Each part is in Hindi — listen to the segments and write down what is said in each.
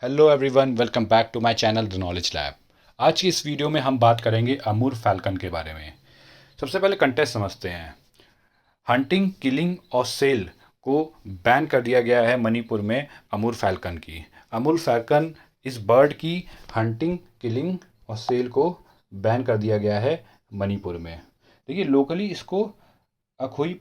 Hello everyone, welcome back to my channel the knowledge lab. आज की इस वीडियो में हम बात करेंगे अमूर फैल्कन के बारे में। सबसे पहले कंटेस्ट समझते हैं। हंटिंग, किलिंग और सेल को बैन कर दिया गया है मणिपुर में अमूर फैल्कन की। अमूर फैल्कन इस बर्ड की हंटिंग, किलिंग और सेल को बैन कर दिया गया है मणिपुर में। देखिए, लोकली इसको अखोई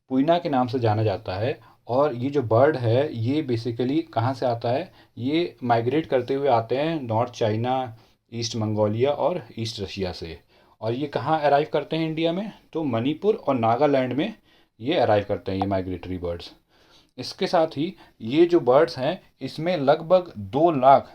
पुइना के नाम से जाना जाता है। और ये जो बर्ड है ये बेसिकली कहाँ से आता है, ये माइग्रेट करते हुए आते हैं नॉर्थ चाइना, ईस्ट मंगोलिया और ईस्ट रशिया से। और ये कहाँ अराइव करते हैं इंडिया में, तो मणिपुर और नागालैंड में ये अराइव करते हैं, ये माइग्रेटरी बर्ड्स। इसके साथ ही ये जो बर्ड्स हैं इसमें लगभग 2 लाख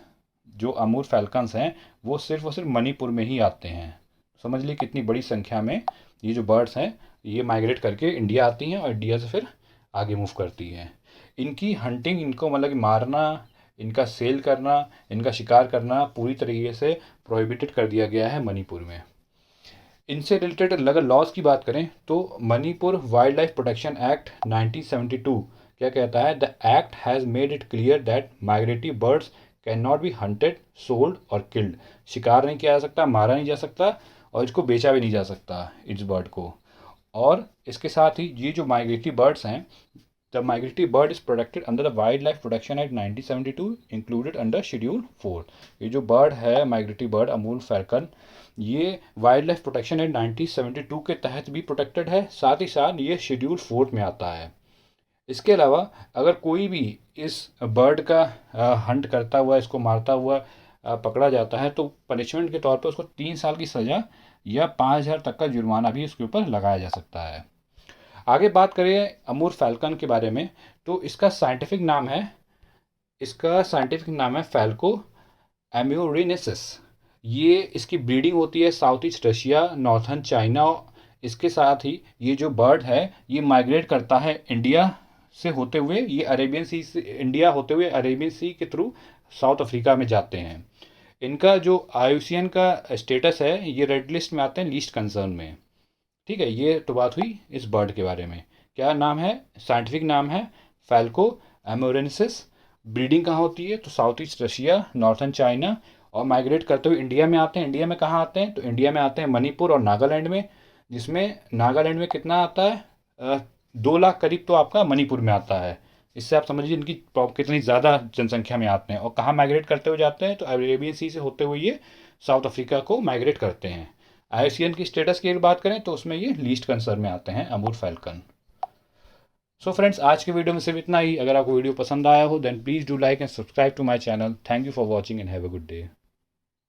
जो अमूर फैल्कन्स हैं वो सिर्फ और सिर्फ मणिपुर में ही आते हैं। समझ लीजिए कितनी बड़ी संख्या में ये जो बर्ड्स हैं ये माइग्रेट करके इंडिया आती हैं और इंडिया से फिर आगे मूव करती हैं। इनकी हंटिंग, इनको मतलब कि मारना, इनका सेल करना, इनका शिकार करना पूरी तरीके से प्रोहिबिटेड कर दिया गया है मणिपुर में। इनसे रिलेटेड अगर लॉज की बात करें तो Manipur wild life protection act 1972 क्या कहता है, the act has made it clear that migratory birds can not be hunted, sold और किल्ड। शिकार नहीं किया जा सकता, मारा नहीं जा सकता और इसको बेचा भी नहीं जा सकता इस बर्ड को। और इसके साथ ही ये जो माइग्रेटरी बर्ड्स हैं, the migratory bird is protected under the wild life protection act 1972 included under schedule 4। ये जो बर्ड है माइग्रेटरी बर्ड अमूल फैल्कन, ये वाइल्ड लाइफ प्रोटेक्शन एक्ट 1972 के तहत भी प्रोटेक्टेड है, साथ ही साथ ये शेड्यूल 4 में आता है। इसके अलावा अगर कोई भी इस बर्ड का हंट करता हुआ, इसको मारता हुआ पकड़ा जाता है तो पनिशमेंट के तौर पर उसको 3 साल की सज़ा या 5,000 तक का जुर्माना भी उसके ऊपर लगाया जा सकता है। आगे बात करें अमूर फैल्कन के बारे में तो इसका साइंटिफिक नाम है फैल्को एम्यूरिनेसिस। ये इसकी ब्रीडिंग होती है south east Russia, northern China. इसके साथ ही ये जो बर्ड है ये माइग्रेट करता है इंडिया से होते हुए, ये अरेबियन सी से इंडिया होते हुए अरेबियन सी के थ्रू साउथ अफ्रीका में जाते हैं। इनका जो आईयूसीएन का स्टेटस है ये रेड लिस्ट में आते हैं, लीस्ट कंसर्न में। ठीक है, ये तो बात हुई इस बर्ड के बारे में। क्या नाम है, साइंटिफिक नाम है फैल्को एमोरेंसिस। ब्रीडिंग कहाँ होती है, तो south east Russia, northern China. और माइग्रेट करते हुए इंडिया में आते हैं। इंडिया में कहाँ आते हैं, तो इंडिया में आते हैं मणिपुर और नागालैंड में। जिसमें नागालैंड में कितना आता है, 2 लाख करीब तो आपका मणिपुर में आता है। इससे आप समझिए इनकी कितनी ज़्यादा जनसंख्या में आते हैं। और कहाँ माइग्रेट करते हुए जाते हैं, तो अरेबियन सी से होते हुए ये साउथ अफ्रीका को माइग्रेट करते हैं। आईयूसीएन की स्टेटस की अगर बात करें तो उसमें ये लीस्ट कंसर्न में आते हैं अमूर फैल्कन। सो फ्रेंड्स, आज के वीडियो में सिर्फ इतना ही। अगर आपको वीडियो पसंद आया हो then please do like and subscribe to my channel. Thank you for watching and have a good day.